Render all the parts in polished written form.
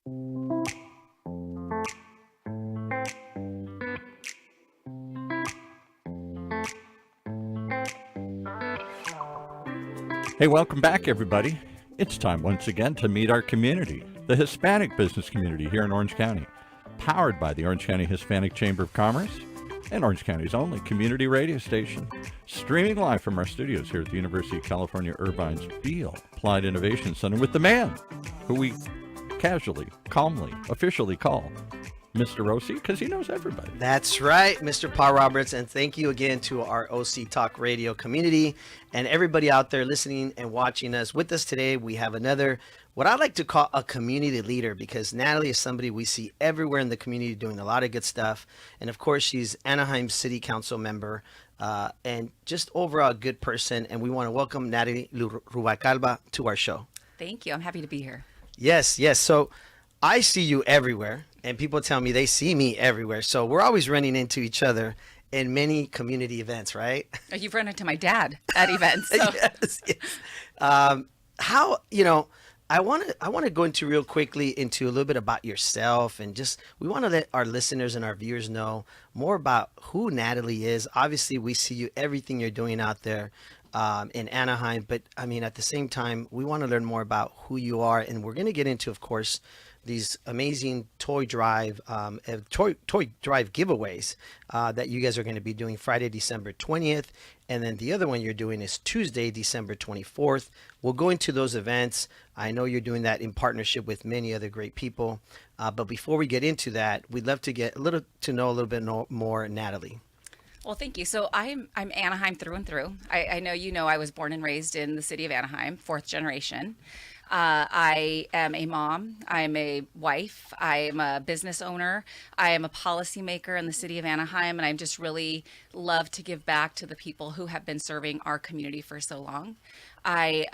Hey, welcome back, everybody. It's time once again to meet our community, the Hispanic business community here in Orange County, powered by the Orange County Hispanic Chamber of Commerce and Orange County's only community radio station, streaming live from our studios here at the University of California Irvine's Beale Applied Innovation Center with the man who we casually, calmly, officially call Mr. Rossi, because he knows everybody. That's right, Mr. Paul Roberts, and thank you again to our OC Talk Radio community and everybody out there listening and watching us. With us today, we have another, what I like to call a community leader, because Natalie is somebody we see everywhere in the community doing a lot of good stuff. And of course, she's Anaheim City Council member and just overall a good person. And we want to welcome Natalie Rubalcava to our show. Thank you. I'm happy to be here. Yes. So I see you everywhere, and people tell me they see me everywhere. So we're always running into each other in many community events, right? You've run into my dad at events. So. Yes. I want to go into real quickly into a little bit about yourself, and just we want to let our listeners and our viewers know more about who Natalie is. Obviously, we see you, everything you're doing out there in Anaheim, but I mean, at the same time, we want to learn more about who you are, and we're going to get into, of course, these amazing toy drive giveaways that you guys are going to be doing Friday, December 20th. And then the other one you're doing is Tuesday, December 24th. We'll go into those events. I know you're doing that in partnership with many other great people. But before we get into that, we'd love to get to know a little bit more Natalie. Well, thank you. So I'm Anaheim through and through. I know I was born and raised in the city of Anaheim, fourth generation. I am a mom, I'm a wife, I am a business owner, I am a policymaker in the city of Anaheim, and I just really love to give back to the people who have been serving our community for so long. I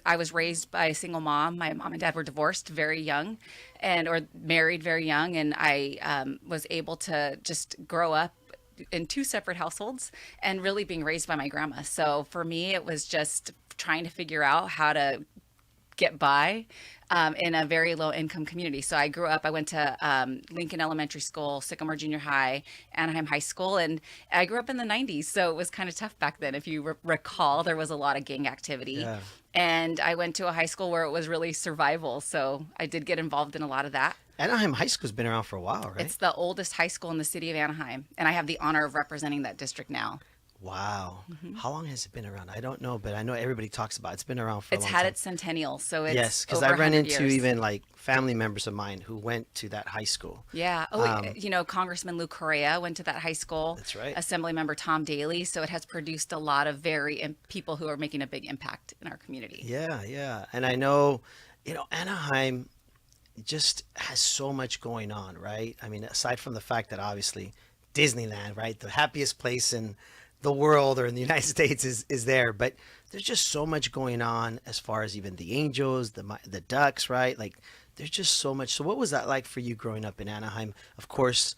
was raised by a single mom. My mom and dad were divorced very young or married very young, and I was able to just grow up in two separate households and really being raised by my grandma. So for me, it was just trying to figure out how to get by in a very low income community. So I went to Lincoln Elementary School, Sycamore Junior High, Anaheim High School, and I grew up in the 90s. So it was kind of tough back then. If you recall, there was a lot of gang activity. Yeah. And I went to a high school where it was really survival. So I did get involved in a lot of that. Anaheim High School's been around for a while, right? It's the oldest high school in the city of Anaheim, and I have the honor of representing that district now. Wow. Mm-hmm. How long has it been around? I don't know, but I know everybody talks about it. It's been around for a long time. It's had its centennial, so it's yes, because I ran into even like family members of mine who went to that high school. Yeah. Congressman Lou Correa went to that high school. That's right. Assemblymember Tom Daly. So it has produced a lot of people who are making a big impact in our community. Yeah. And I know, Anaheim just has so much going on, right? I mean, aside from the fact that obviously Disneyland, right, the happiest place in the world or in the United States is there, but there's just so much going on as far as even the Angels, the Ducks, right? Like there's just so much. So what was that like for you growing up in Anaheim? Of course,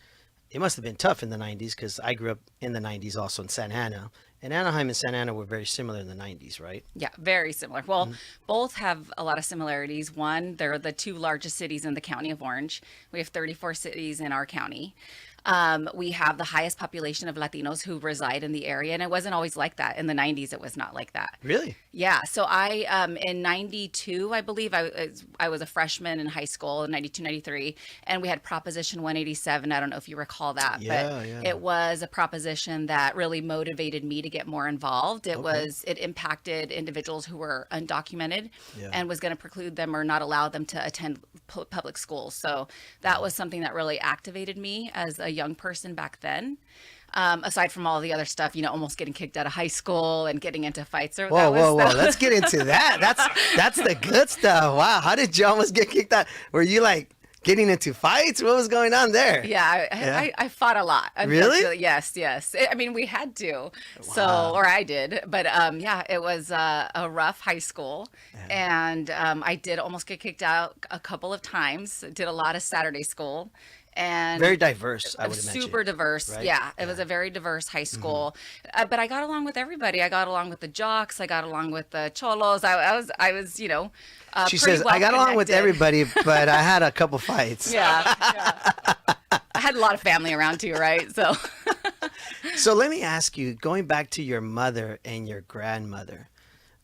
it must have been tough in the 90s because I grew up in the 90s also in Santa Ana. And Anaheim and Santa Ana were very similar in the 90s, right? Yeah, very similar. Well, both have a lot of similarities. One, they're the two largest cities in the county of Orange. We have 34 cities in our county. We have the highest population of Latinos who reside in the area, and it wasn't always like that. In the 90s, it was not like that. Really? Yeah. So in 92, I believe, I was a freshman in high school in 92, 93, and we had Proposition 187. I don't know if you recall that, but it was a proposition that really motivated me to get more involved. It impacted individuals who were undocumented and was going to preclude them or not allow them to attend public schools. So that was something that really activated me as a young person back then. Aside from all the other stuff, almost getting kicked out of high school and getting into fights. Whoa. Let's get into that. That's the good stuff. Wow. How did you almost get kicked out? Were you like getting into fights? What was going on there? Yeah, I fought a lot. Really? Yes. I mean, we had to. Wow. So, or I did. But it was a rough high school. Yeah. And I did almost get kicked out a couple of times. Did a lot of Saturday school. And very diverse, I would imagine. Super diverse. Right? Yeah, it was a very diverse high school. But I got along with everybody. I got along with the jocks. I got along with the cholos. I was, you know, She pretty says, well I got along with connected. everybody, but I had a couple fights. Yeah, yeah. I had a lot of family around too, right? So So let me ask you, going back to your mother and your grandmother,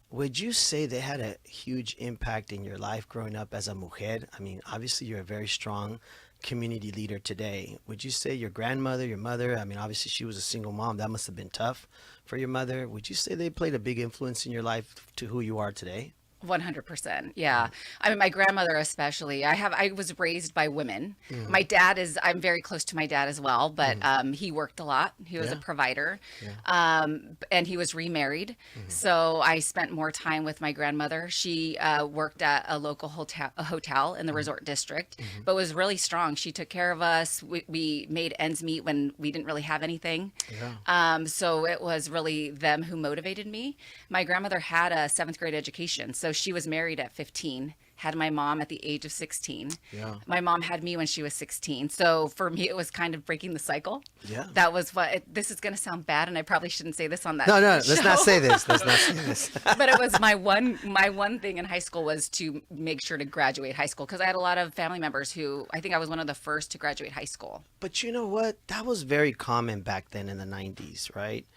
would you say they had a huge impact in your life growing up as a mujer? I mean, obviously you're a very strong community leader today. Would you say your grandmother, your mother, I mean, obviously she was a single mom. That must have been tough for your mother. Would you say they played a big influence in your life to who you are today? 100%. Yeah. I mean, my grandmother especially. I was raised by women. My dad I'm very close to my dad as well, but he worked a lot. He was a Yeah. provider. And he was remarried. So I spent more time with my grandmother. She worked at a local hotel in the resort district, but was really strong. She took care of us. We made ends meet when we didn't really have anything. Yeah. So it was really them who motivated me. My grandmother had a 7th grade education. So she was married at 15, had my mom at the age of 16. Yeah. My mom had me when she was 16. So for me, it was kind of breaking the cycle. Yeah. That was this is going to sound bad, and I probably shouldn't say this on that No, show. let's not say this. Let's not say this. But it was my one thing in high school was to make sure to graduate high school, because I had a lot of family members who, I think I was one of the first to graduate high school. But you know what? That was very common back then in the 90s, right?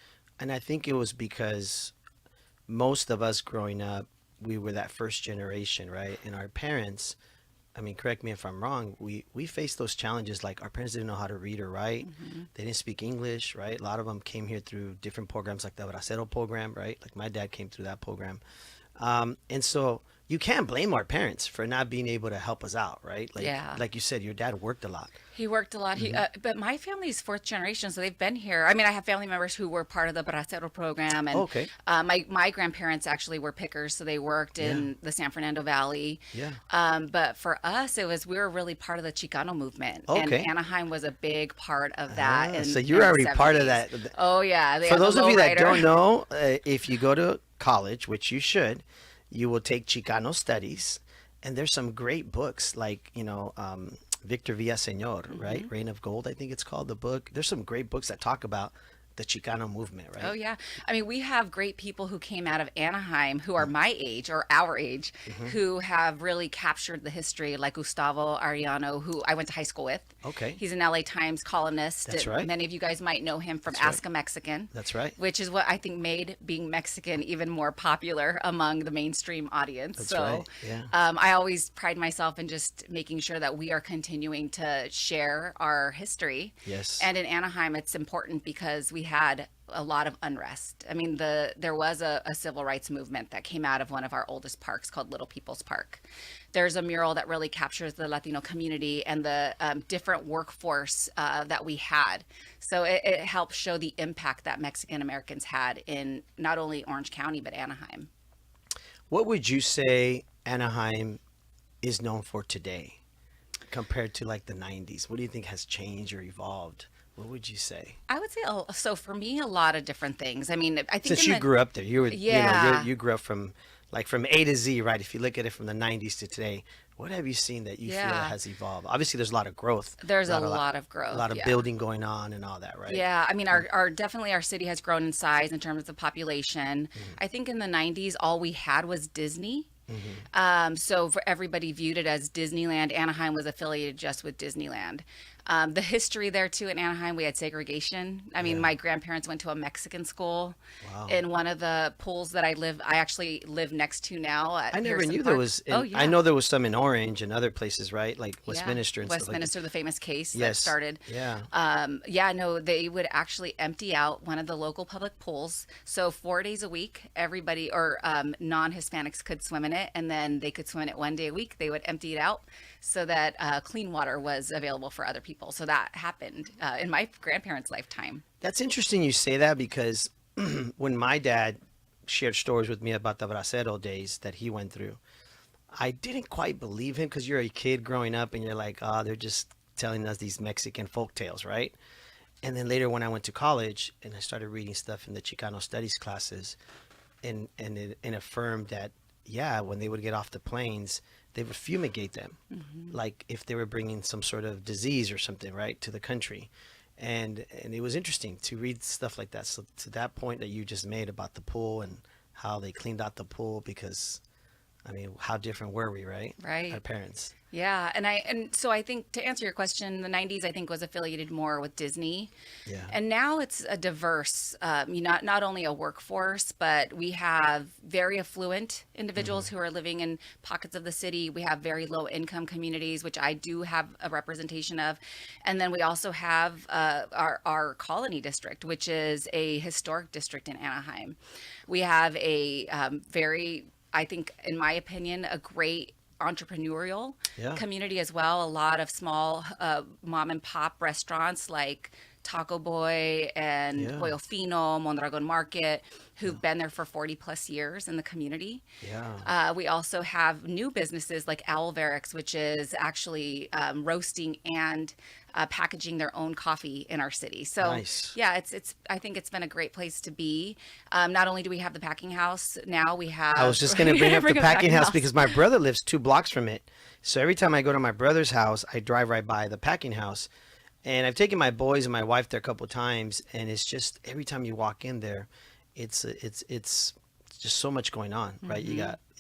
And I think it was because most of us growing up, we were that first generation, right? And our parents, I mean, correct me if I'm wrong, we faced those challenges. Like, our parents didn't know how to read or write. They didn't speak English, right? A lot of them came here through different programs like the Bracero program, right? Like, my dad came through that program. And so you can't blame our parents for not being able to help us out, right? Like, Yeah. like you said, your dad worked a lot. He worked a lot. But my family's 4th generation, so they've been here. I mean, I have family members who were part of the Bracero program, and Okay. my grandparents actually were pickers, so they worked in the San Fernando Valley. Yeah. But for us, we were really part of the Chicano movement, and Okay. Anaheim was a big part of that. So you were already part of that. Oh yeah. They For had the those of you that lowrider. don't know, if you go to college, which you should, you will take Chicano studies, and there's some great books like, Victor Villaseñor, right? Reign of Gold, I think it's called, the book. There's some great books that talk about the Chicano movement, right? Oh yeah. I mean, we have great people who came out of Anaheim who are my age or our age, who have really captured the history, like Gustavo Arellano, who I went to high school with. Okay. He's an LA Times columnist. That's right. Many of you guys might know him from That's Ask right. a Mexican. That's right. Which is what I think made being Mexican even more popular among the mainstream audience. That's so right. Yeah. I always pride myself in just making sure that we are continuing to share our history. Yes. And in Anaheim, it's important because we had a lot of unrest. I mean, there was a civil rights movement that came out of one of our oldest parks called Little People's Park. There's a mural that really captures the Latino community and the different workforce that we had. So it helps show the impact that Mexican Americans had in not only Orange County, but Anaheim. What would you say Anaheim is known for today compared to like the 90s? What do you think has changed or evolved? What would you say? I would say, so for me, a lot of different things. I mean, I think Since you grew up there, you grew up from A to Z, right? If you look at it from the 90s to today, what have you seen that you feel has evolved? Obviously, there's a lot of growth. There's a lot of growth. A lot of building going on and all that, right? Yeah, I mean, definitely our city has grown in size in terms of population. I think in the 90s, all we had was Disney. So for everybody viewed it as Disneyland. Anaheim was affiliated just with Disneyland. The history there too in Anaheim, we had segregation. I mean, my grandparents went to a Mexican school. Wow. In one of the pools that I actually live next to now. At I never Pearson knew Park. there was. Oh yeah. I know there was some in Orange and other places, right? Like Westminster and stuff like that. Westminster, the famous case that Yes. started. Yeah. No, they would actually empty out one of the local public pools. So 4 days a week, everybody or non-Hispanics could swim in it, and then they could swim in it 1 day a week. They would empty it out so that clean water was available for other people. So that happened in my grandparents' lifetime. That's interesting you say that, because when my dad shared stories with me about the Bracero days that he went through, I didn't quite believe him, because you're a kid growing up and you're like, oh, they're just telling us these Mexican folk tales, right? And then later when I went to college and I started reading stuff in the Chicano studies classes, and it affirmed that, yeah, when they would get off the planes, they would fumigate them, like if they were bringing some sort of disease or something, right, to the country. And it was interesting to read stuff like that. So to that point that you just made about the pool and how they cleaned out the pool, because I mean, how different were we, right? Right. Our parents. Yeah, and so I think to answer your question, the '90s I think was affiliated more with Disney, Yeah. and now it's a diverse, not only a workforce, but we have very affluent individuals who are living in pockets of the city. We have very low income communities, which I do have a representation of, and then we also have our Colony District, which is a historic district in Anaheim. We have a very, I think, in my opinion, a great entrepreneurial Yeah. community as well. A lot of small mom and pop restaurants like Taco Boy and Yeah. Pollo Fino, Mondragon Market, who've been there for 40 plus years in the community. Yeah. We also have new businesses like Alvarix, which is actually roasting and packaging their own coffee in our city. So Nice. yeah, it's. I think it's been a great place to be. Not only do we have the packing house, now we have. I was just going to bring up the a packing house because my brother lives 2 blocks from it. So every time I go to my brother's house, I drive right by the packing house. And I've taken my boys and my wife there a couple times, and it's just every time you walk in there, it's just so much going on, right? You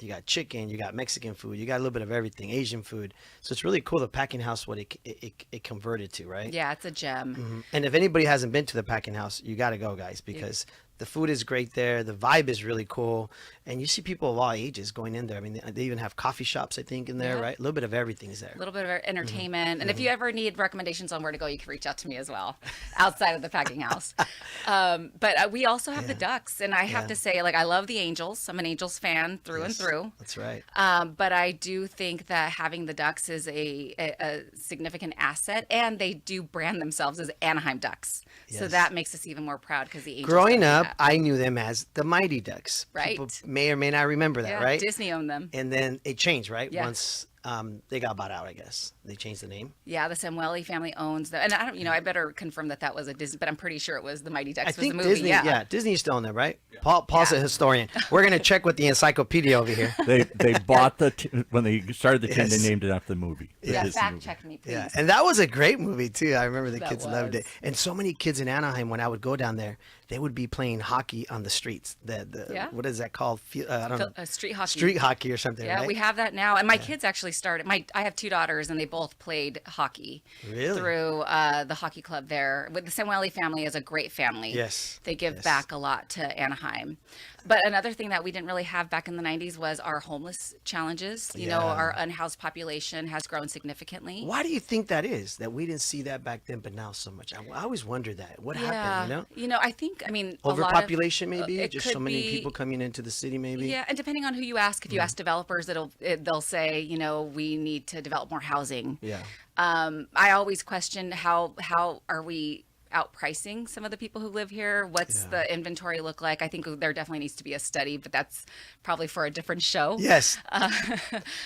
got chicken, you got Mexican food, you got a little bit of everything, Asian food. So it's really cool the packing house what it converted to, right? Yeah, it's a gem. And if anybody hasn't been to the packing house, you got to go, guys, because the food is great there. The vibe is really cool. And you see people of all ages going in there. I mean, they even have coffee shops, I think, in there, Yeah. right? A little bit of everything is there. A little bit of entertainment. And if you ever need recommendations on where to go, you can reach out to me as well outside of the packing house. But we also have the Ducks. And I have to say, like, I love the Angels. I'm an Angels fan through and Yes, through. That's right. But I do think that having the Ducks is a significant asset. And they do brand themselves as Anaheim Ducks. So Yes. that makes us even more proud because the Angels Growing don't do up, that. I knew them as the Mighty Ducks. Right. People may or may not remember that, Yeah, right? Disney owned them. And then it changed, right? Yeah. Once they got bought out, I guess. They changed the name. Yeah, the Samueli family owns them. And I don't, I better confirm that was a Disney, but I'm pretty sure it was the Mighty Ducks I was think the movie. Disney, yeah. Disney used to own them, right? Paul's a historian. We're going to check with the encyclopedia over here. They bought when they started the team, Yes. they named it after the movie. the Yeah, Disney fact movie. check me, please. Yeah, and that was a great movie too. I remember the That kids loved it, was. and so many kids in Anaheim. When I would go down there, they would be playing hockey on the streets. Yeah. What is that called? I don't know. Street hockey. Street hockey or something. Yeah, right? we have that now. And my kids actually started. I have 2 daughters, and they both played hockey Really? through the hockey club there. With the Samueli family is a great family. Yes, They give yes. back a lot to Anaheim. But another thing that we didn't really have back in the 90s was our homeless challenges. You know, Yeah. our unhoused population has grown significantly. Why do you think that is? That we didn't see that back then, but now so much. I always wonder that. What happened? You know, I think, a lot of- overpopulation maybe. it Just could so many be- people coming into the city, maybe. Yeah, and depending on who you ask, if you ask developers, they'll say, we need to develop more housing. Yeah. I always question how are we outpricing some of the people who live here? What's Yeah. the inventory look like? I think there definitely needs to be a study, but that's probably for a different show. Yes.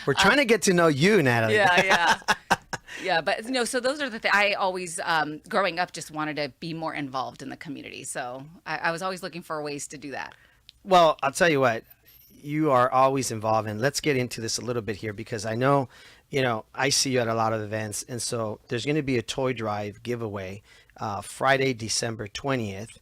We're trying to get to know you, Natalie. Yeah. Yeah, but so those are the things I always, growing up, just wanted to be more involved in the community. So I was always looking for ways to do that. Well, I'll tell you what, you are always involved, and let's get into this a little bit here because I know, I see you at a lot of events, and so there's going to be a toy drive giveaway Friday, December 20th,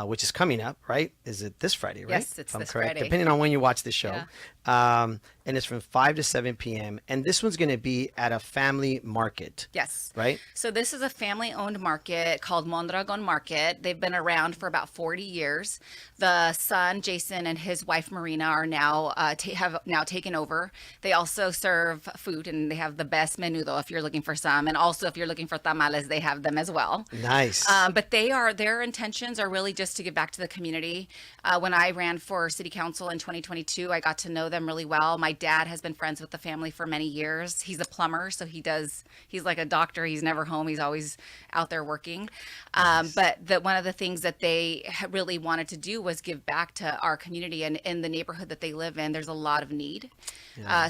which is coming up, right? Is it this Friday, right? Yes, it's If I'm this correct, Friday. depending on when you watch the show. Yeah. And it's from 5 to 7 p.m. And this one's going to be at a family market, Yes. right? So this is a family-owned market called Mondragon Market. They've been around for about 40 years. The son, Jason, and his wife, Marina, are now have now taken over. They also serve food, and they have the best menudo if you're looking for some. And also, if you're looking for tamales, they have them as well. Nice. But their intentions are really just to give back to the community. When I ran for city council in 2022, I got to know them really well. My dad has been friends with the family for many years. He's a plumber, so he's like a doctor. He's never home. He's always out there working. But one of the things that they really wanted to do was give back to our community, and in the neighborhood that they live in, there's a lot of need.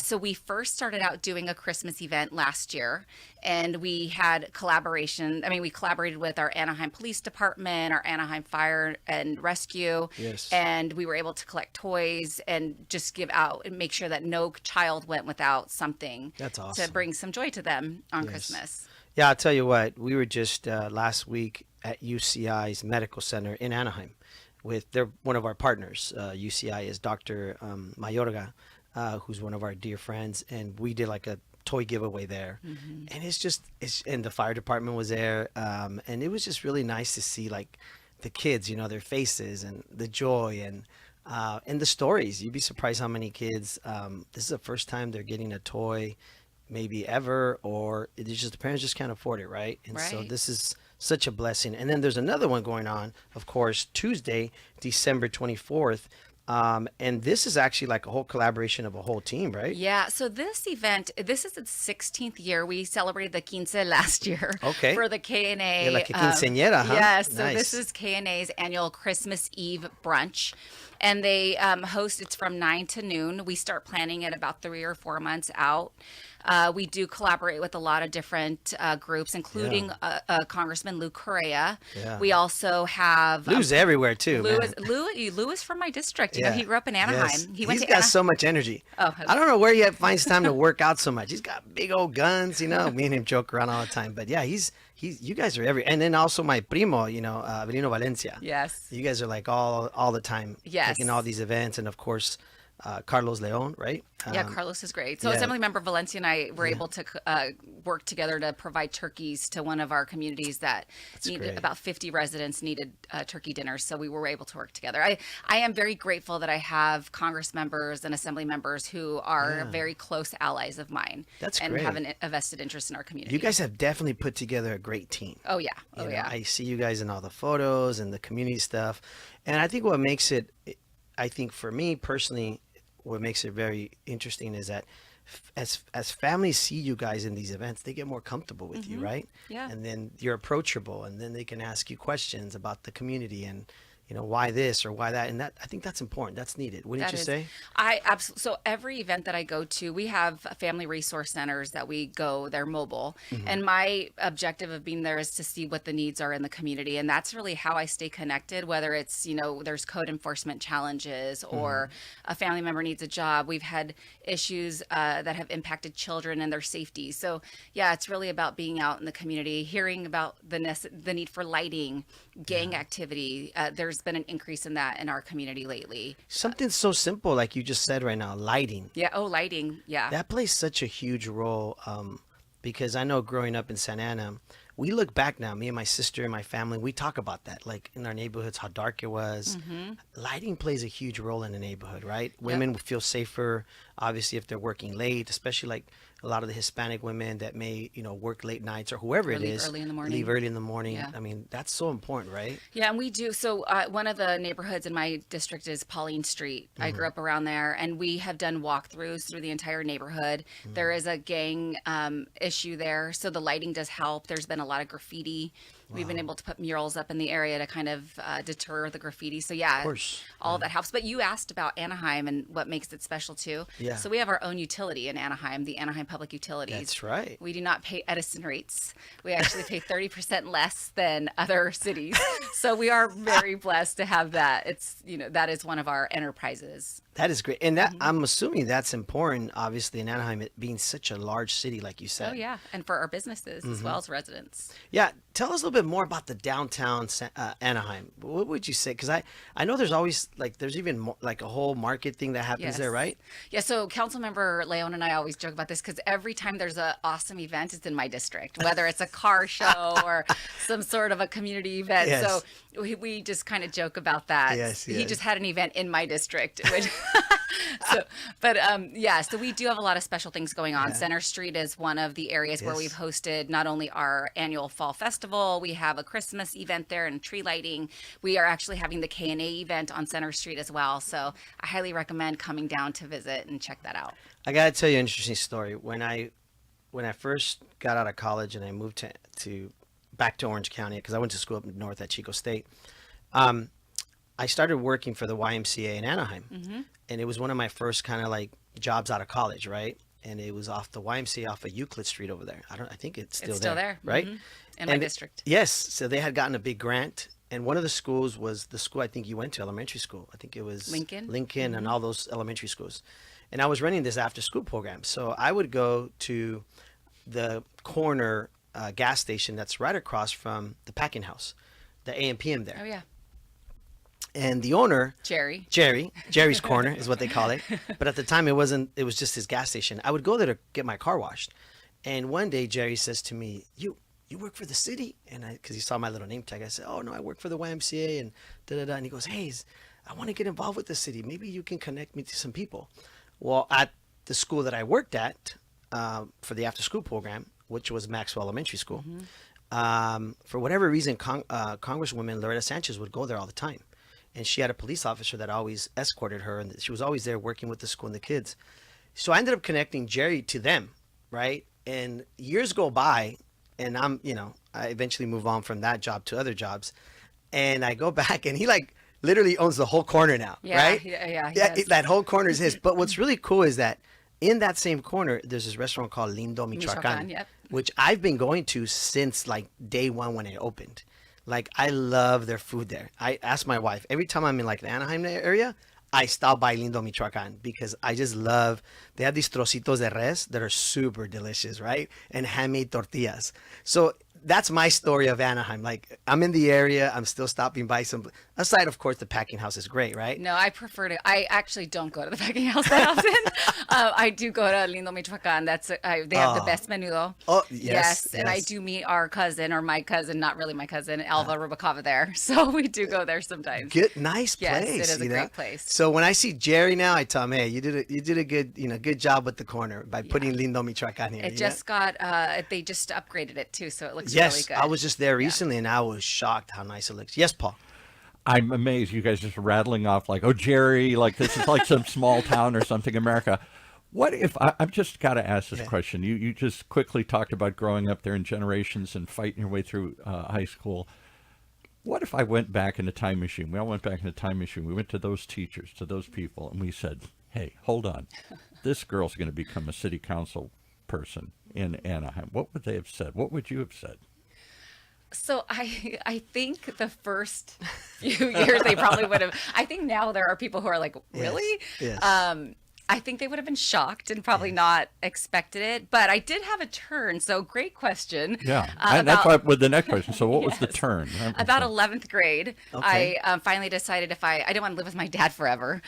So we first started out doing a Christmas event last year, and we had collaboration. I mean, we collaborated with our Anaheim Police Department, our Anaheim Fire and Rescue, Yes. and we were able to collect toys and just give out and make sure that no child went without something. That's awesome. To bring some joy to them on Yes. Christmas. Yeah, I'll tell you what. We were just last week at UCI's Medical Center in Anaheim with one of our partners. UCI is Dr. Mayorga, who's one of our dear friends, and we did like a toy giveaway there. And and the fire department was there, and it was just really nice to see like the kids, their faces and the joy and the stories. You'd be surprised how many kids, this is the first time they're getting a toy maybe ever, or it's just the parents just can't afford it, right? And so Right. this is such a blessing. And then there's another one going on, of course, Tuesday, December 24th. And this is actually like a whole collaboration of a whole team, right? Yeah, so this event, this is its 16th year. We celebrated the quince last year Okay. for the KNA. Yeah, like a quinceañera, huh? Yes, so Nice. this is KNA's annual Christmas Eve brunch. And they host, it's from 9 to noon. We start planning it about 3 or 4 months out. We do collaborate with a lot of different groups, including Congressman Lou Correa. Yeah. We also have Lou's everywhere too, man. Lou is from my district. You Yeah. know, he grew up in Anaheim. Yes. He went He's to got so much energy. Oh, okay. I don't know where he finds time to work out so much. He's got big old guns, Me and him joke around all the time. But yeah, you guys are everywhere. And then also my primo, Avelino Valencia. Yes. You guys are like all the time Yes. taking all these events, and of course Carlos Leon, right? Yeah, Carlos is great. So yeah. Assemblymember Valencia and I were able to work together to provide turkeys to one of our communities that needed great. about 50 residents needed turkey dinners. So we were able to work together. I am very grateful that I have Congress members and Assembly members who are Yeah. very close allies of mine. That's and great. have a vested interest in our community. You guys have definitely put together a great team. Oh yeah. You Oh know, yeah. I see you guys in all the photos and the community stuff. And I think what makes it, I think for me personally, what makes it very interesting is that as families see you guys in these events, they get more comfortable with you, right? Yeah. And then you're approachable, and then they can ask you questions about the community and why this or why that, and that I think that's important. That's needed. Wouldn't That you is- say? I absolutely. So every event that I go to, we have family resource centers that we go. They're mobile, and my objective of being there is to see what the needs are in the community, and that's really how I stay connected. Whether it's there's code enforcement challenges or a family member needs a job. We've had issues that have impacted children and their safety. So yeah, it's really about being out in the community, hearing about the need for lighting, gang activity. There's been an increase in that in our community lately. Something so simple like you just said right now, lighting. Yeah. Oh, lighting. Yeah. That plays such a huge role because I know growing up in Santa Ana, we look back now, me and my sister and my family, we talk about that, like in our neighborhoods, how dark it was. Lighting plays a huge role in the neighborhood, right? Women feel safer, obviously, if they're working late, especially like a lot of the Hispanic women that may, work late nights or whoever it leave is. early in the morning. Leave early in the morning. Yeah. I mean, that's so important, right? Yeah, and we do. So one of the neighborhoods in my district is Pauline Street. I grew up around there, and we have done walkthroughs through the entire neighborhood. There is a gang issue there, so the lighting does help. There's been a lot of graffiti. We've been able to put murals up in the area to kind of deter the graffiti. So yeah, course. all of that helps. But you asked about Anaheim and what makes it special too. Yeah. So we have our own utility in Anaheim, the Anaheim Public Utilities. That's right. We do not pay Edison rates. We actually pay 30% less than other cities. So we are very blessed to have that. It's, that is one of our enterprises. That is great. And that I'm assuming that's important, obviously, in Anaheim, it being such a large city, like you said. Oh, yeah. And for our businesses as well as residents. Yeah, tell us a little bit more about the downtown Anaheim. What would you say? Because I know there's always there's even like a whole market thing that happens there, Yes. right? Yeah, so Councilmember Leon and I always joke about this because every time there's an awesome event, it's in my district, whether it's a car show or some sort of a community event. Yes. So we just kind of joke about that. Yes, He yes. just had an event in my district. So we do have a lot of special things going on. Yeah. Center Street is one of the areas where Yes. we've hosted not only our annual fall festival, we have a Christmas event there and tree lighting. We are actually having the K&A event on Center Street as well. So I highly recommend coming down to visit and check that out. I gotta tell you an interesting story. When I first got out of college and I moved to back to Orange County because I went to school up north at Chico State, I started working for the YMCA in Anaheim, and it was one of my first kind of like jobs out of college, right? and it was off the YMCA off of Euclid Street over there. I think it's still It's still there, right? in my district. Yes, so they had gotten a big grant, and one of the schools was the school I think you went to, elementary school. I think it was Lincoln. and all those elementary schools. And I was running this after school program, so I would go to the corner gas station that's right across from the packing house, the A&PM there. Oh yeah, And the owner, Jerry's Corner is what they call it. But at the time it wasn't, it was just his gas station. I would go there to get my car washed. And one day Jerry says to me, you work for the city? And because he saw my little name tag, I said, oh no, I work for the YMCA and da-da-da. And he goes, hey, I want to get involved with the city. Maybe you can connect me to some people. Well, at the school that I worked at for the after school program, which was Maxwell Elementary School, for whatever reason, Congresswoman Loretta Sanchez would go there all the time. And she had a police officer that always escorted her, and she was always there working with the school and the kids. So I ended up connecting Jerry to them, right? And years go by, and I eventually move on from that job to other jobs. And I go back, and he literally owns the whole corner now, right? Yeah, that whole corner is his. But what's really cool is that in that same corner, there's this restaurant called Lindo Michoacan, Yep. which I've been going to since day one when it opened. I love their food there. I ask my wife, every time I'm in the Anaheim area, I stop by Lindo Michoacan because I just love, they have these trocitos de res that are super delicious, right? And handmade tortillas. So that's my story of Anaheim. I'm in the area, I'm still stopping by aside, of course, the packing house is great, right? No, I actually don't go to the packing house that often. I do go to Lindo Michoacan. They have the best menudo. Oh, yes. And I do meet our cousin, or my cousin, not really my cousin, Alva Rubalcava there. So we do go there sometimes. Good, nice place. Yes, it is a great place. So when I see Jerry now, I tell him, hey, you did a good job with the corner by putting Lindo Michoacan here. It just got, they just upgraded it too, so it looks yes, really good. I was just there recently, and I was shocked how nice it looks. Yes, Paul. I'm amazed. You guys just rattling off oh, Jerry, this is some small town or something, America. What if, I've just got to ask this question. You just quickly talked about growing up there in generations and fighting your way through high school. What if I went back in a time machine? We all went back in a time machine. We went to those teachers, to those people, and we said, hey, hold on. This girl's going to become a city council person in Anaheim. What would they have said? What would you have said? So I think the first few years they probably would have. I think now there are people who are like, really? Yes. I think they would have been shocked and probably not expected it. But I did have a turn. So great question. Yeah. And that's why with the next question. So what was the turn? About 11th grade, Okay. I finally decided I didn't want to live with my dad forever.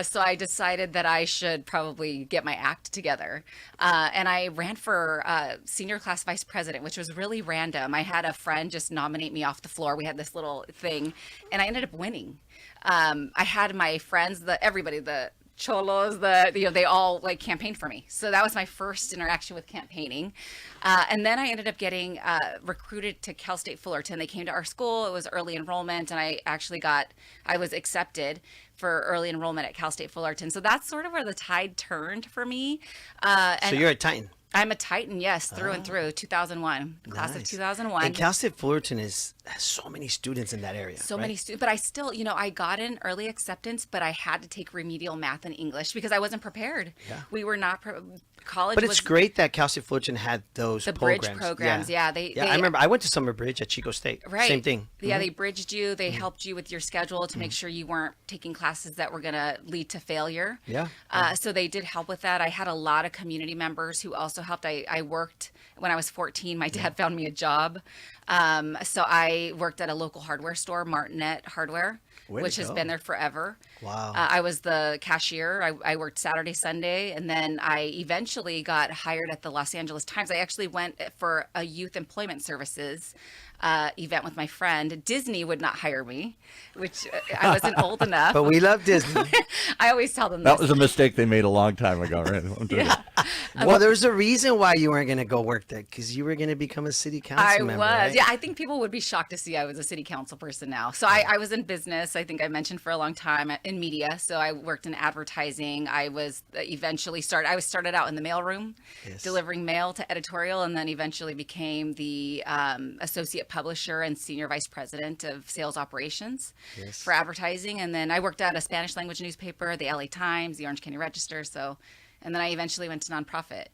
So I decided that I should probably get my act together. And I ran for senior class vice president, which was really random. I had a friend just nominate me off the floor. We had this little thing, and I ended up winning. I had my friends, everybody, the cholos, they all campaigned for me. So that was my first interaction with campaigning. And then I ended up getting recruited to Cal State Fullerton. They came to our school. It was early enrollment, and I was accepted for early enrollment at Cal State Fullerton. So that's sort of where the tide turned for me. So you're a Titan. I'm a Titan, yes, through and through. 2001, class of 2001. And Cal State Fullerton has so many students in that area. So many students, but I still, I got in early acceptance, but I had to take remedial math and English because I wasn't prepared. Yeah. We were not college. But it's great that Cal State Fullerton had those bridge programs. Yeah, I remember I went to summer bridge at Chico State. Right. Same thing. Yeah, they bridged you. They helped you with your schedule to make sure you weren't taking classes that were going to lead to failure. Yeah. So they did help with that. I had a lot of community members who also helped. I worked when I was 14. My dad found me a job. So I worked at a local hardware store, Martinet Hardware, which has been there forever. Wow. I was the cashier. I worked Saturday, Sunday, and then I eventually got hired at the Los Angeles Times. I actually went for a youth employment services event with my friend. Disney would not hire me, which I wasn't old enough. But we love Disney. I always tell them That this. was a mistake they made a long time ago, right? Yeah. Well, there was a reason why you weren't going to go work there, because you were going to become a city council member. Right? Yeah. I think people would be shocked to see I was a city council person now. So I was in business. I think I mentioned for a long time in media. So I worked in advertising. I was started out in the mailroom, delivering mail to editorial, and then eventually became the associate publisher and senior vice president of sales operations for advertising. And then I worked at a Spanish language newspaper, the LA Times, the Orange County Register. So and then I eventually went to nonprofit.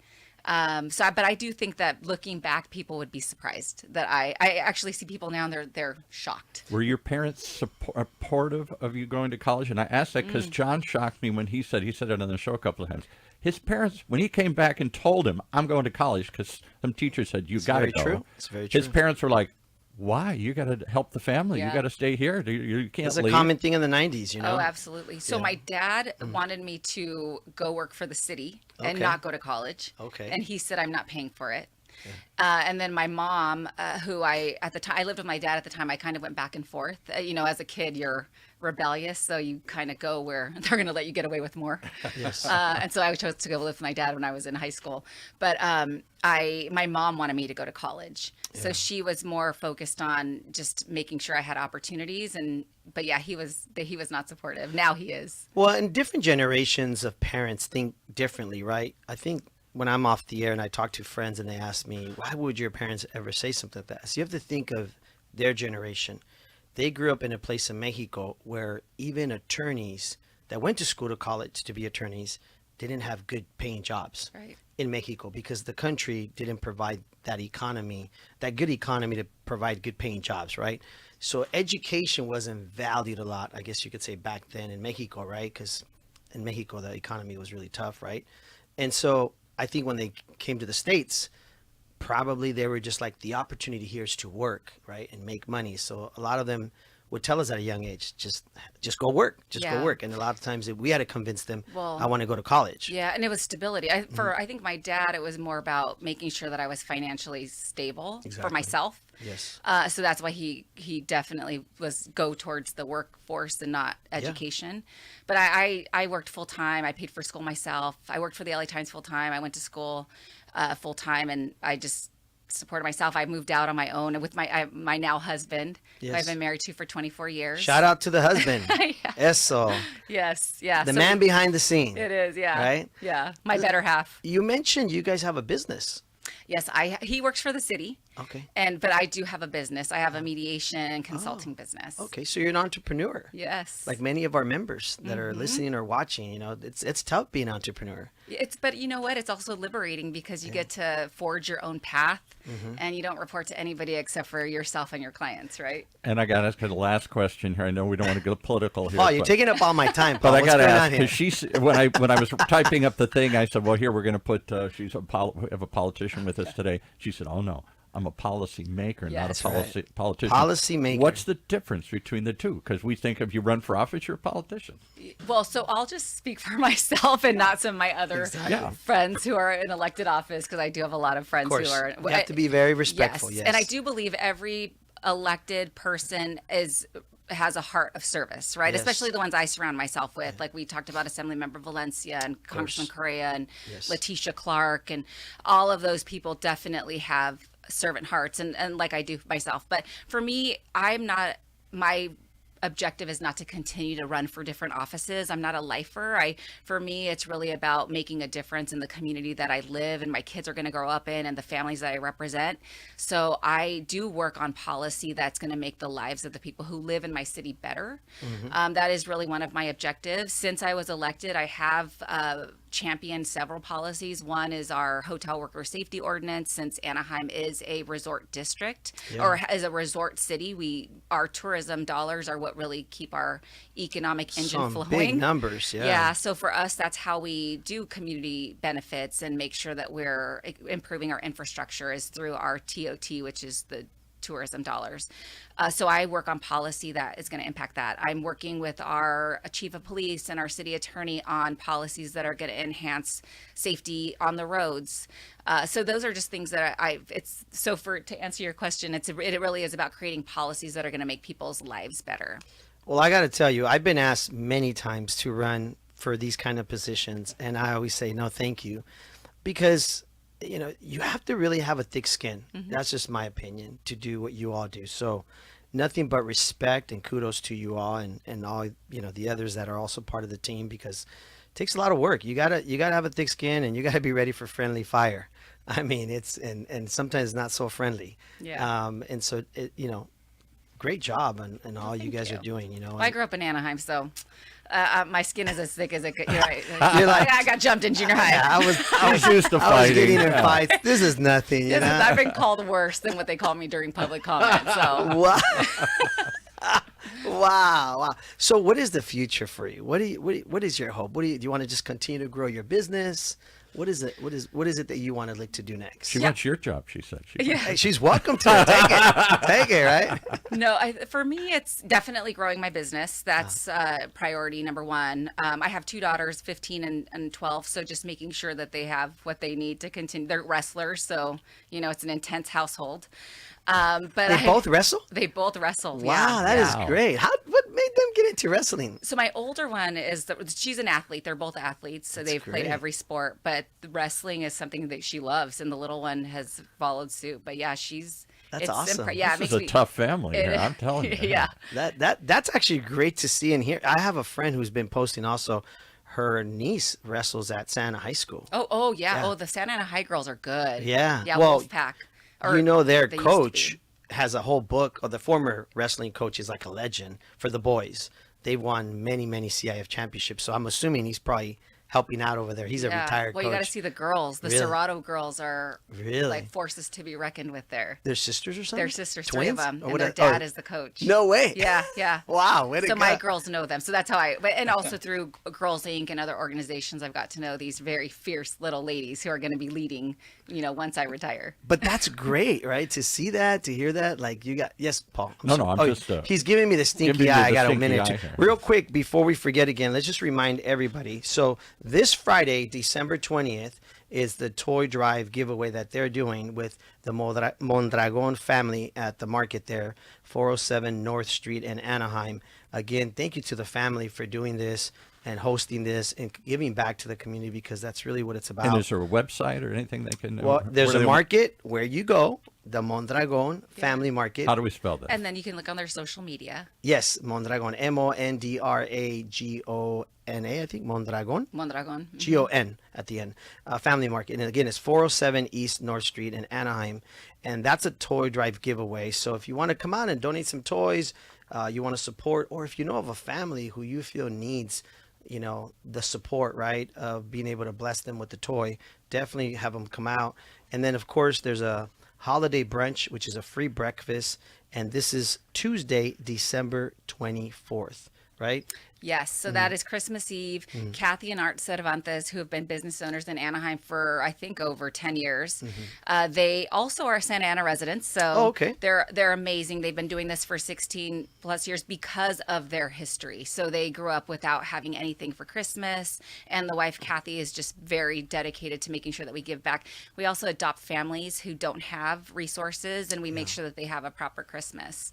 But I do think that looking back, people would be surprised that I actually see people now and they're shocked. Were your parents supportive of you going to college? And I asked that because John shocked me when he said it on the show a couple of times. His parents, when he came back and told him, I'm going to college, because some teacher said, you got to go. True. It's very true. His parents were like, why? You got to help the family. Yeah. You got to stay here. You can't It's leave. a common thing in the 90s, you know? Oh, absolutely. So my dad wanted me to go work for the city and not go to college. Okay. And he said, I'm not paying for it. And then my mom, who at the time, I lived with my dad at the time, I kind of went back and forth. As a kid, you're rebellious, so you kind of go where they're going to let you get away with more. Yes. And so I chose to go live with my dad when I was in high school. But my mom wanted me to go to college. So she was more focused on just making sure I had opportunities. But yeah, he was not supportive. Now he is. Well, and different generations of parents think differently, right? I think when I'm off the air and I talk to friends and they ask me, why would your parents ever say something like that? So you have to think of their generation. They grew up in a place in Mexico where even attorneys that went to school to college to be attorneys didn't have good paying jobs in Mexico, because the country didn't provide that good economy to provide good paying jobs, right? So education wasn't valued a lot, I guess you could say, back then in Mexico, right? Because in Mexico, the economy was really tough, right? And so I think when they came to the States, probably they were just like, the opportunity here is to work, right, and make money. So a lot of them would tell us at a young age, just go work, go work. And a lot of times we had to convince them, I want to go to college. Yeah, and it was stability. I think my dad, it was more about making sure that I was financially stable for myself. Yes. So that's why he definitely was go towards the workforce and not education. But I worked full time. I paid for school myself. I worked for the LA Times full time. I went to school full time, and I just supported myself. I moved out on my own with my now husband, who I've been married to for 24 years. Shout out to the husband. Eso. Yes, yeah. The man behind the scene. It is, yeah. Right? Yeah, my better half. You mentioned you guys have a business. Yes, he works for the city. Okay. But I do have a business. I have a mediation and consulting business. Okay, so you're an entrepreneur. Yes. Like many of our members that are listening or watching, it's tough being an entrepreneur. But you know what? It's also liberating, because you get to forge your own path, and you don't report to anybody except for yourself and your clients, right? And I got to ask her the last question here. I know we don't want to go political here. Oh, you're taking up all my time, Paul. But I got to ask, because because when I was typing up the thing, I said, well, here we're going to put, we have a politician with us today. She said, oh, no. I'm a policy maker, not a politician. Policy maker. What's the difference between the two? Because we think if you run for office, you're a politician. Well, so I'll just speak for myself and not some of my other friends who are in elected office, because I do have a lot of friends who are. You have to be very respectful. Yes, and I do believe every elected person has a heart of service, right? Yes. Especially the ones I surround myself with. Like we talked about Assemblymember Valencia and Congressman Correa and Letitia Clark, and all of those people definitely have servant hearts, and like I do myself. But for me, my objective is not to continue to run for different offices. I'm not a lifer. For me, it's really about making a difference in the community that I live and my kids are going to grow up in, and the families that I represent. So I do work on policy that's going to make the lives of the people who live in my city better. That is really one of my objectives. Since I was elected, I have championed several policies. One is our hotel worker safety ordinance. Since Anaheim is a resort district or is a resort city, our tourism dollars are what really keep our economic engine flowing. Big numbers, Yeah, so for us, that's how we do community benefits and make sure that we're improving our infrastructure, is through our TOT, which is the tourism dollars. So I work on policy that is going to impact that. I'm working with our chief of police and our city attorney on policies that are going to enhance safety on the roads. So those are just things that to answer your question, it really is about creating policies that are going to make people's lives better. Well, I got to tell you, I've been asked many times to run for these kind of positions, and I always say, no, thank you, because you have to really have a thick skin. That's just my opinion, to do what you all do. So nothing but respect and kudos to you all, and all, the others that are also part of the team, because it takes a lot of work. You gotta have a thick skin, and you gotta be ready for friendly fire. I mean, it's, and sometimes not so friendly. Yeah. And so, great job and all you guys are doing, Well, I grew up in Anaheim, so My skin is as thick as it could. You're right. You're like, I got jumped in junior high. yeah, I was She's used to I was fighting. getting in Yeah. fights. This is nothing, you know. I've been called worse than what they call me during public comment. So Wow. Wow. So what is the future for you? What is your hope? Do you want to just continue to grow your business? What is it? What is it that you want to like to do next? She wants your job, she said. Hey, she's welcome to it. Take it. Take it, right? no, for me, it's definitely growing my business. That's priority number one. I have two daughters, 15 and 12. So just making sure that they have what they need to continue. They're wrestlers. So, it's an intense household. But They both wrestle? They both wrestle. Wow, yeah. that is Wow. great. What made them get into wrestling? So my older one she's an athlete. They're both athletes, so they've played great. every sport. But the wrestling is something that she loves, and the little one has followed suit. But yeah, That's awesome. Yeah, This it is makes a tough family it- here, I'm telling you. Yeah. That's actually great to see and hear. I have a friend who's been posting also. Her niece wrestles at Santa High School. Oh yeah. Yeah. Oh, the Santa Ana High girls are good. Yeah. Yeah. Well, Wolfpack. Their they used to coach be. has a whole book, or the former wrestling coach is like a legend for the boys. They've won many, many CIF championships. So I'm assuming he's probably helping out over there. He's a retired Well, coach. you got to see the girls. The Really? Serrato girls are Really? like forces to be reckoned with. There. They're sisters or something? They're sisters, Twins? three of them, Or and what their a- dad is the coach. No way. Yeah, yeah. Wow. Way to So go. my girls know them. So that's how and also through Girls Inc. and other organizations, I've got to know these very fierce little ladies who are going to be leading, once I retire. But that's great, right? To see that, to hear that. Like you got, yes, Paul. No, sorry. I'm just, he's giving me the giving stinky you eye. I the got a stinky minute. eye To, here. real quick, before we forget again, let's just remind everybody. So this Friday, December 20th, is the toy drive giveaway that they're doing with the Mondragon family at the market there, 407 North Street in Anaheim. Again, thank you to the family for doing this and hosting this and giving back to the community, because that's really what it's about. And is there a website or anything they can... Well, there's where a they- market where you go, the Mondragon Family Market. How do we spell that? And then you can look on their social media. Yes, Mondragon, Mondragona, I think, Mondragon. Mondragon. Gon at the end. Family Market. And again, it's 407 East North Street in Anaheim. And that's a toy drive giveaway. So if you want to come out and donate some toys, you want to support, or if you know of a family who you feel needs, the support, right, of being able to bless them with the toy, definitely have them come out. And then, of course, there's a holiday brunch, which is a free breakfast. And this is Tuesday, December 24th, right? Yes, so that is Christmas Eve. Kathy and Art Cervantes, who have been business owners in Anaheim for, I think, over 10 years. They also are Santa Ana residents, so Oh, okay. they're amazing. They've been doing this for 16 plus years because of their history. So they grew up without having anything for Christmas, and the wife, Kathy, is just very dedicated to making sure that we give back. We also adopt families who don't have resources, and we make sure that they have a proper Christmas.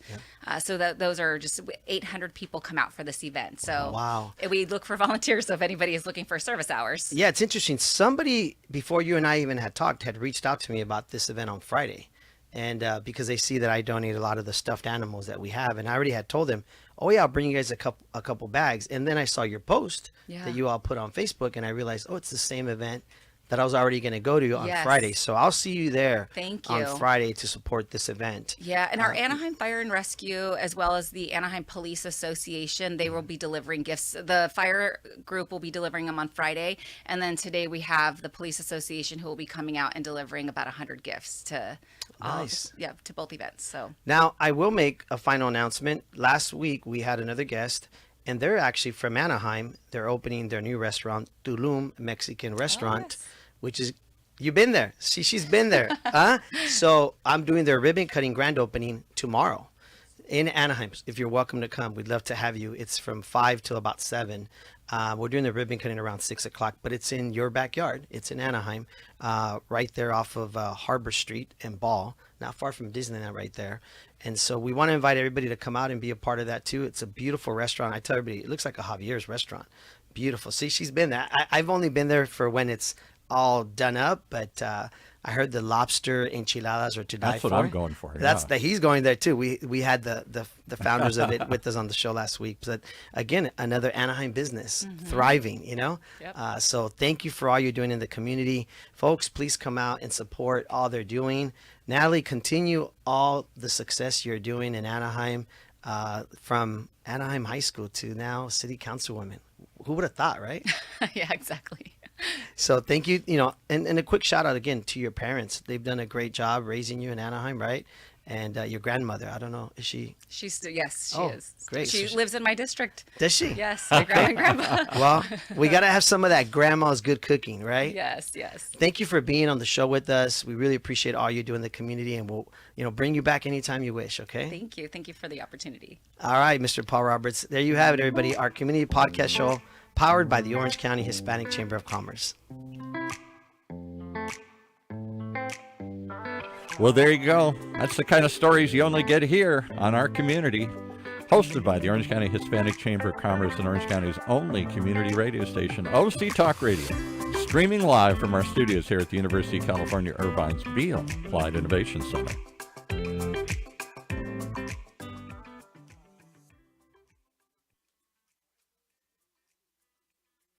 So those are just 800 people come out for this event. So Wow. we look for volunteers. So if anybody is looking for service hours, Yeah, it's interesting. Somebody, before you and I even had talked, had reached out to me about this event on Friday. And because they see that I donate a lot of the stuffed animals that we have. And I already had told them, oh, yeah, I'll bring you guys a couple bags. And then I saw your post Yeah. that you all put on Facebook. And I realized, oh, it's the same event that I was already going to go to on Yes. Friday. So I'll see you there Thank on you. Friday to support this event. yeah, and our Anaheim Fire and Rescue, as well as the Anaheim Police Association, they will be delivering gifts. The fire group will be delivering them on Friday, and then today we have the Police Association who will be coming out and delivering about 100 gifts to Nice. to both events. So Now, I will make a final announcement. Last week, we had another guest, and they're actually from Anaheim. They're opening their new restaurant, Tulum Mexican Restaurant, yes. which is, you've been there. She's been there. Huh? So I'm doing their ribbon cutting grand opening tomorrow in Anaheim. If you're welcome to come, we'd love to have you. It's from 5 till about 7. We're doing the ribbon cutting around 6 o'clock, but it's in your backyard. It's in Anaheim, right there off of Harbor Street and Ball, not far from Disneyland right there. And so we want to invite everybody to come out and be a part of that too. It's a beautiful restaurant. I tell everybody, it looks like a Javier's restaurant. Beautiful. See, she's been there. I've only been there for when it's all done up, but I heard the lobster enchiladas are to die That's for. what I'm going for. That's yeah. that he's going there too. We had the founders of it with us on the show last week. But again, another Anaheim business thriving. Yep. So thank you for all you're doing in the community, folks. Please come out and support all they're doing. Natalie, continue all the success you're doing in Anaheim. from Anaheim High School to now City Councilwoman. Who would have thought, right? Yeah, exactly. So thank you, and a quick shout out again to your parents. They've done a great job raising you in Anaheim, right? And your grandmother, I don't know, is she? Yes, she Oh, is. great. She So lives in my district. Does she? Yes, my grandma and grandma. Well, we got to have some of that grandma's good cooking, right? Yes, yes. Thank you for being on the show with us. We really appreciate all you do in the community, and we'll, bring you back anytime you wish, okay? Thank you. Thank you for the opportunity. All right, Mr. Paul Roberts. There you have it, everybody. Our community podcast show powered by the Orange County Hispanic Chamber of Commerce. Well, there you go. That's the kind of stories you only get here on Our Community. Hosted by the Orange County Hispanic Chamber of Commerce and Orange County's only community radio station, OC Talk Radio. Streaming live from our studios here at the University of California, Irvine's Beale Applied Innovation Center.